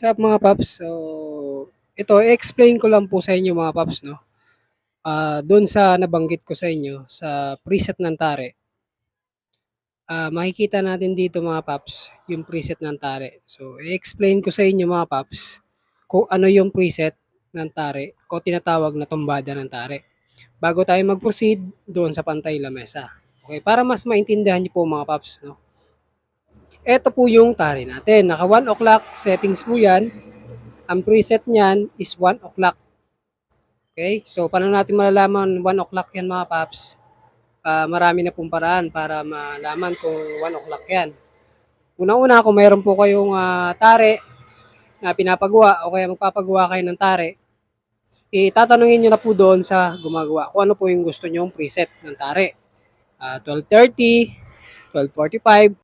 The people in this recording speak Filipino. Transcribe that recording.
What's up mga paps? So, ito i-explain ko lang po sa inyo mga paps 'no. Do'n sa nabanggit ko sa inyo sa preset ng tare. Makikita natin dito mga paps yung preset ng tare. So, i-explain ko sa inyo mga paps kung ano yung preset ng tare o tinatawag na tumbada ng tare. Bago tayo mag-proceed doon sa pantay lamesa. Okay, para mas maintindihan niyo po mga paps 'no. Ito po yung tare natin. Naka 1 o'clock settings po 'yan. Ang preset niyan is 1 o'clock. Okay? So, paano natin malalaman 1 o'clock yan mga paps? Marami na pong paraan para malaman kung 1 o'clock yan. Unang-una, kung mayroon po kayong tare na pinapagawa o kaya magpapagawa kayo ng tare, itatanungin nyo na po doon sa gumagawa kung ano po yung gusto nyong preset ng tare. 12:30, 12:45,